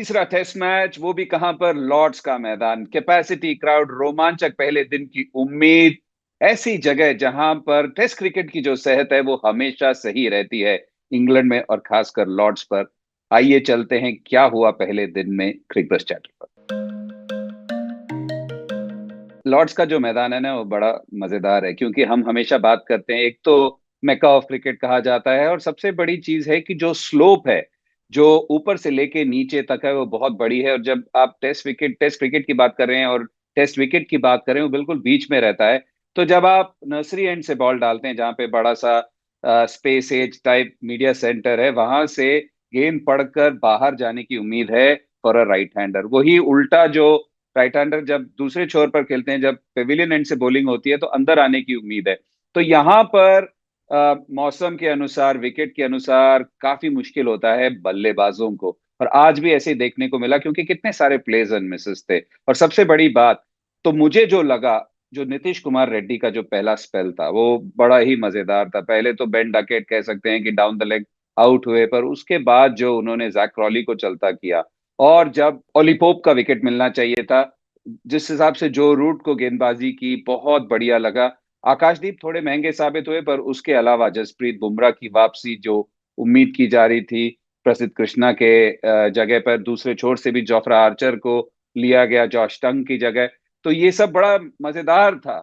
तीसरा test match, वो भी कहां पर, लॉर्ड्स का मैदान। कैपेसिटी, क्राउड, रोमांचक पहले दिन की उम्मीद, ऐसी जगह जहां पर टेस्ट क्रिकेट की जो सेहत है वो हमेशा सही रहती है इंग्लैंड में और खासकर लॉर्ड्स पर। आइए चलते हैं क्या हुआ पहले दिन में क्रिकेट चैटर पर। लॉर्ड्स का जो मैदान है ना वो बड़ा मजेदार है, क्योंकि हम हमेशा बात करते हैं, एक तो मेका ऑफ क्रिकेट कहा जाता है, और सबसे बड़ी चीज है कि जो स्लोप है, जो ऊपर से लेके नीचे तक है, वो बहुत बड़ी है। और जब आप टेस्ट क्रिकेट की बात कर रहे हैं और टेस्ट विकेट की बात करें, वो बिल्कुल बीच में रहता है। तो जब आप नर्सरी एंड से बॉल डालते हैं, जहाँ पे बड़ा सा space as type media centre है, वहां से गेंद पड़कर बाहर जाने की उम्मीद है फॉर अ राइट हैंडर। वही उल्टा, जो राइट हैंडर जब दूसरे छोर पर खेलते हैं, जब पेविलियन एंड से बॉलिंग होती है, तो अंदर आने की उम्मीद है। तो यहाँ पर मौसम के अनुसार, विकेट के अनुसार काफी मुश्किल होता है बल्लेबाजों को। और आज भी ऐसे ही देखने को मिला, क्योंकि कितने सारे प्लेज एंड मिसेस थे। और सबसे बड़ी बात तो मुझे जो लगा, जो नीतीश कुमार रेड्डी का जो पहला स्पेल था वो बड़ा ही मजेदार था। पहले तो बेन डकेट कह सकते हैं कि डाउन द लेग आउट हुए, पर उसके बाद जो उन्होंने जैक क्रॉली को चलता किया, और जब ओली पोप का विकेट मिलना चाहिए था, जिस हिसाब से जो रूट को गेंदबाजी की, बहुत बढ़िया लगा। आकाशदीप थोड़े महंगे साबित हुए, पर उसके अलावा जसप्रीत बुमराह की वापसी जो उम्मीद की जा रही थी, प्रसिद्ध कृष्णा के जगह पर दूसरे छोर से भी जोफ्रा आर्चर को लिया गया जॉश टंग की जगह। तो ये सब बड़ा मजेदार था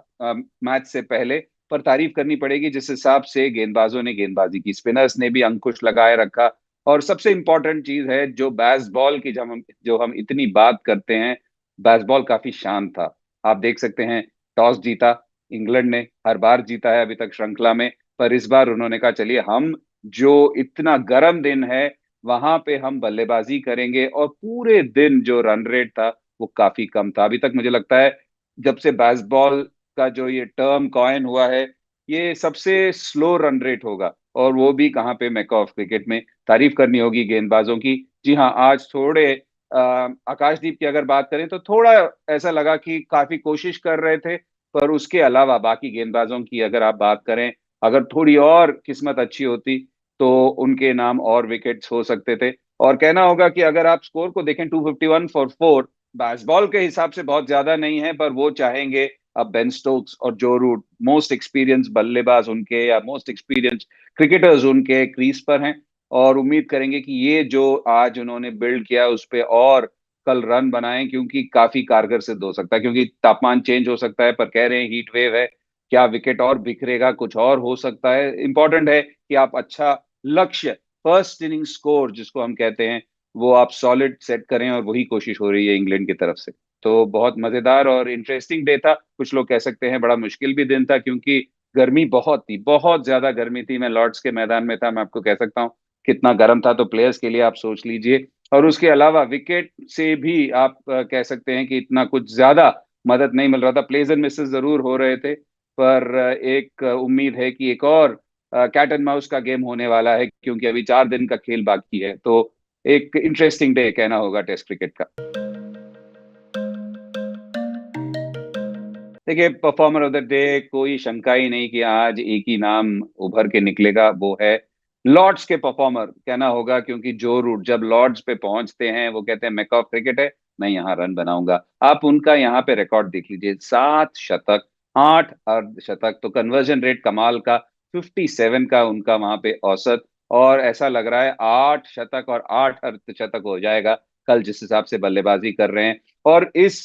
मैच से पहले। पर तारीफ करनी पड़ेगी जिस हिसाब से गेंदबाजों ने गेंदबाजी की, स्पिनर्स ने भी अंकुश लगाए रखा। और सबसे इंपॉर्टेंट चीज है जो बेसबॉल की, जब हम इतनी बात करते हैं, बेसबॉल काफी शांत था। आप देख सकते हैं, टॉस जीता इंग्लैंड ने, हर बार जीता है अभी तक श्रृंखला में। पर इस बार उन्होंने कहा चलिए, हम जो इतना गर्म दिन है वहां पे हम बल्लेबाजी करेंगे। और पूरे दिन जो रन रेट था वो काफी कम था। अभी तक मुझे लगता है जब से बेसबॉल का जो ये टर्म कॉइन हुआ है, ये सबसे स्लो रन रेट होगा। और वो भी कहाँ पे, मैका ऑफ क्रिकेट में। तारीफ करनी होगी गेंदबाजों की। जी हाँ, आज थोड़े आकाशदीप की अगर बात करें तो थोड़ा ऐसा लगा कि काफी कोशिश कर रहे थे। पर उसके अलावा बाकी गेंदबाजों की अगर आप बात करें, अगर थोड़ी और किस्मत अच्छी होती तो उनके नाम और विकेट्स हो सकते थे। और कहना होगा कि अगर आप स्कोर को देखें, 251 फॉर 4 बेसबॉल के हिसाब से बहुत ज्यादा नहीं है, पर वो चाहेंगे। अब बेन स्टोक्स और जो रूट, मोस्ट एक्सपीरियंस बल्लेबाज उनके, या मोस्ट एक्सपीरियंस क्रिकेटर्स उनके क्रीज पर हैं। और उम्मीद करेंगे कि ये जो आज उन्होंने बिल्ड किया उस पे और कल रन बनाएं, क्योंकि काफी कारगर सिद्ध हो सकता है। क्योंकि तापमान चेंज हो सकता है, पर कह रहे हैं हीट वेव है, क्या विकेट और बिखरेगा, कुछ और हो सकता है। इंपॉर्टेंट है कि आप अच्छा लक्ष्य, फर्स्ट इनिंग स्कोर जिसको हम कहते हैं, वो आप सॉलिड सेट करें, और वही कोशिश हो रही है इंग्लैंड की तरफ से। तो बहुत मजेदार और इंटरेस्टिंग डे था। कुछ लोग कह सकते हैं बड़ा मुश्किल भी दिन था, क्योंकि गर्मी बहुत थी, बहुत ज्यादा गर्मी थी। मैं लॉर्ड्स के मैदान में था, मैं आपको कह सकता हूँ कितना गर्म था। तो प्लेयर्स के लिए आप सोच लीजिए। और उसके अलावा विकेट से भी आप कह सकते हैं कि इतना कुछ ज्यादा मदद नहीं मिल रहा था। प्लेज एंड मिसेस जरूर हो रहे थे, पर एक उम्मीद है कि एक और कैट एंड माउस का गेम होने वाला है, क्योंकि अभी 4 दिन का खेल बाकी है। तो एक इंटरेस्टिंग डे कहना होगा टेस्ट क्रिकेट का। देखिए, परफॉर्मर ऑफ द डे कोई शंका ही नहीं कि आज एक ही नाम उभर के निकलेगा, वो है लॉर्ड्स के परफॉर्मर कहना होगा। क्योंकि जो रूट जब लॉर्ड्स पे पहुंचते हैं, वो कहते हैं मेक ऑफ क्रिकेट है, मैं यहाँ रन बनाऊंगा। आप उनका यहाँ पे रिकॉर्ड देख लीजिए, 7 शतक, 8 अर्धशतक, तो कन्वर्जन रेट कमाल का, 57 का उनका वहां पे औसत। और ऐसा लग रहा है 8 शतक और 8 अर्धशतक हो जाएगा कल, जिस हिसाब से बल्लेबाजी कर रहे हैं। और इस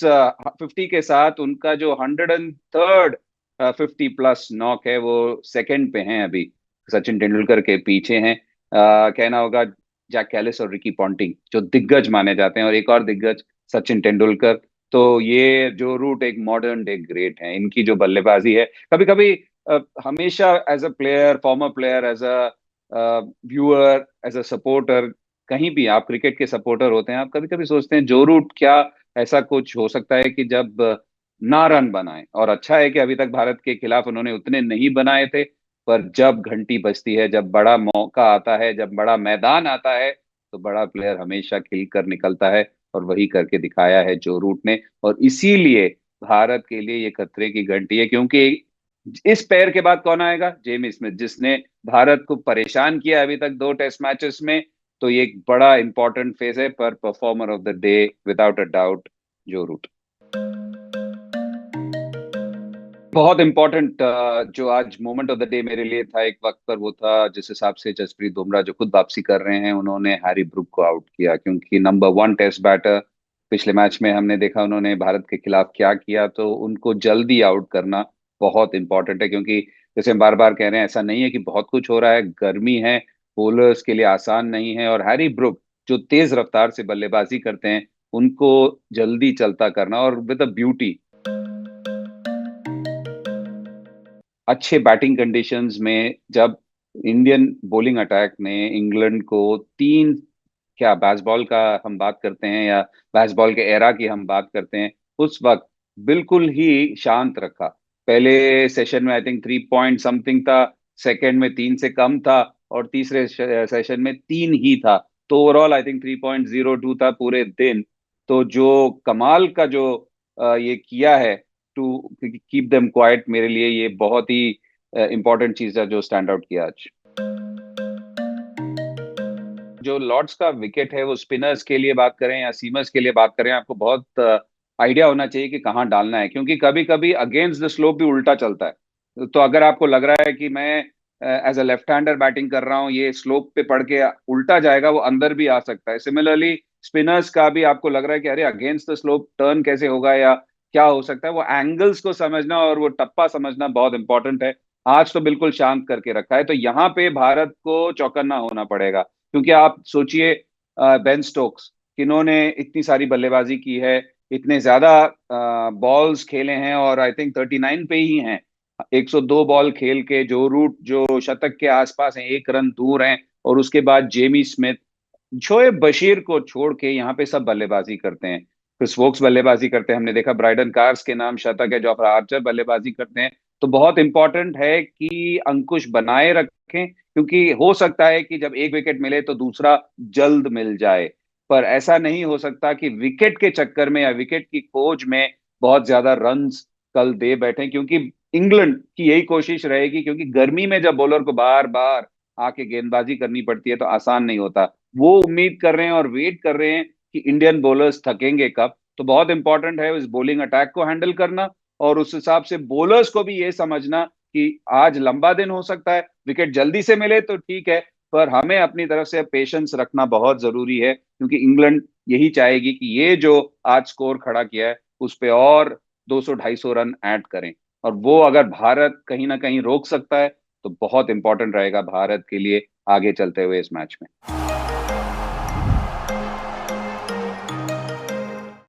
50 के साथ उनका जो 103rd 50+ नॉक है, वो सेकंड पे हैं अभी, सचिन तेंदुलकर के पीछे हैं। कहना होगा जैक कैलिस और रिकी पॉन्टिंग जो दिग्गज माने जाते हैं, और एक और दिग्गज सचिन तेंदुलकर। तो ये जो रूट एक मॉडर्न डे ग्रेट है, इनकी जो बल्लेबाजी है, कभी कभी हमेशा as a player, former player, as a viewer, as a supporter, कहीं भी आप क्रिकेट के सपोर्टर होते हैं, आप कभी कभी सोचते हैं जो रूट क्या ऐसा कुछ हो सकता है कि जब ना रन बनाए। और अच्छा है कि अभी तक भारत के खिलाफ उन्होंने उतने नहीं बनाए थे। पर जब घंटी बजती है, जब बड़ा मौका आता है, जब बड़ा मैदान आता है, तो बड़ा प्लेयर हमेशा खिल कर निकलता है। और वही करके दिखाया है जो रूट ने। और इसीलिए भारत के लिए ये खतरे की घंटी है, क्योंकि इस पैर के बाद कौन आएगा, जेमी स्मिथ, जिसने भारत को परेशान किया अभी तक 2 टेस्ट मैचेस में। तो ये एक बड़ा इंपॉर्टेंट फेज है, पर performer of the day without a doubt जो रूट। बहुत इंपॉर्टेंट जो आज मोमेंट ऑफ द डे मेरे लिए था एक वक्त पर, वो था जिस हिसाब से जसप्रीत बुमराह जो खुद वापसी कर रहे हैं, उन्होंने हैरी ब्रूक को आउट किया, क्योंकि नंबर वन टेस्ट बैटर, पिछले मैच में हमने देखा उन्होंने भारत के खिलाफ क्या किया, तो उनको जल्दी आउट करना बहुत इंपॉर्टेंट है। क्योंकि जैसे हम बार बार कह रहे हैं, ऐसा नहीं है कि बहुत कुछ हो रहा है, गर्मी है, बोलर्स के लिए आसान नहीं है, और हैरी ब्रूक जो तेज रफ्तार से बल्लेबाजी करते हैं, उनको जल्दी चलता करना और विद अ ब्यूटी, अच्छे बैटिंग कंडीशंस में, जब इंडियन बॉलिंग अटैक ने इंग्लैंड को तीन, क्या बैसबॉल का हम बात करते हैं या बैसबॉल के एरा की हम बात करते हैं, उस वक्त बिल्कुल ही शांत रखा। पहले सेशन में आई थिंक 3 पॉइंट समथिंग था, सेकंड में 3 से कम था, और तीसरे सेशन में 3 ही था। तो ओवरऑल आई थिंक 3.02 था पूरे दिन। तो जो कमाल का जो ये किया है टू कीप देम क्वाइट, मेरे लिए ये बहुत ही इंपॉर्टेंट चीज है जो स्टैंड आउट किया आज। जो लॉर्ड्स का विकेट है, वो स्पिनर्स के लिए बात करें या सीमर्स के लिए बात करें, आपको बहुत आइडिया होना चाहिए कि कहाँ डालना है, क्योंकि कभी कभी अगेंस्ट द स्लोप भी उल्टा चलता है। तो अगर आपको लग रहा है कि मैं as a left hander batting कर रहा हूँ, ये स्लोप पे पड़ के उल्टा जाएगा, वो अंदर भी आ सकता है। सिमिलरली स्पिनर्स का भी आपको लग रहा है कि अरे अगेंस्ट द स्लोप टर्न कैसे होगा या क्या हो सकता है, वो एंगल्स को समझना और वो टप्पा समझना बहुत इंपॉर्टेंट है। आज तो बिल्कुल शांत करके रखा है, तो यहाँ पे भारत को चौकन्ना होना पड़ेगा। क्योंकि आप सोचिए, बेन स्टोक्स, जिन्होंने इतनी सारी बल्लेबाजी की है, इतने ज्यादा बॉल्स खेले हैं, और आई थिंक 39 पे ही हैं, 102 बॉल खेल के, जो रूट जो शतक के आसपास हैं, 1 रन दूर हैं, और उसके बाद जेमी स्मिथ, शोएब बशीर को छोड़ के यहाँ पे सब बल्लेबाजी करते हैं। क्रिस वोक्स बल्लेबाजी करते हैं, हमने देखा ब्राइडन कार्स के नाम शतक है, जो आर्चर बल्लेबाजी करते हैं। तो बहुत इंपॉर्टेंट है कि अंकुश बनाए रखें, क्योंकि हो सकता है कि जब एक विकेट मिले तो दूसरा जल्द मिल जाए, पर ऐसा नहीं हो सकता कि विकेट के चक्कर में या विकेट की खोज में बहुत ज्यादा रन्स कल दे बैठे, क्योंकि इंग्लैंड की यही कोशिश रहेगी, क्योंकि गर्मी में जब बॉलर को बार बार आके गेंदबाजी करनी पड़ती है तो आसान नहीं होता। वो उम्मीद कर रहे हैं और वेट कर रहे हैं कि इंडियन बॉलर्स थकेंगे कब। तो बहुत इंपॉर्टेंट है इस बॉलिंग अटैक को हैंडल करना, और उस हिसाब से बॉलर्स को भी ये समझना कि आज लंबा दिन हो सकता है, विकेट जल्दी से मिले तो ठीक है, पर हमें अपनी तरफ से पेशेंस रखना बहुत जरूरी है, क्योंकि इंग्लैंड यही चाहेगी कि ये जो आज स्कोर खड़ा किया है उस पे और 200-250 रन ऐड करें, और वो अगर भारत कहीं ना कहीं रोक सकता है तो बहुत इंपॉर्टेंट रहेगा भारत के लिए आगे चलते हुए इस मैच में।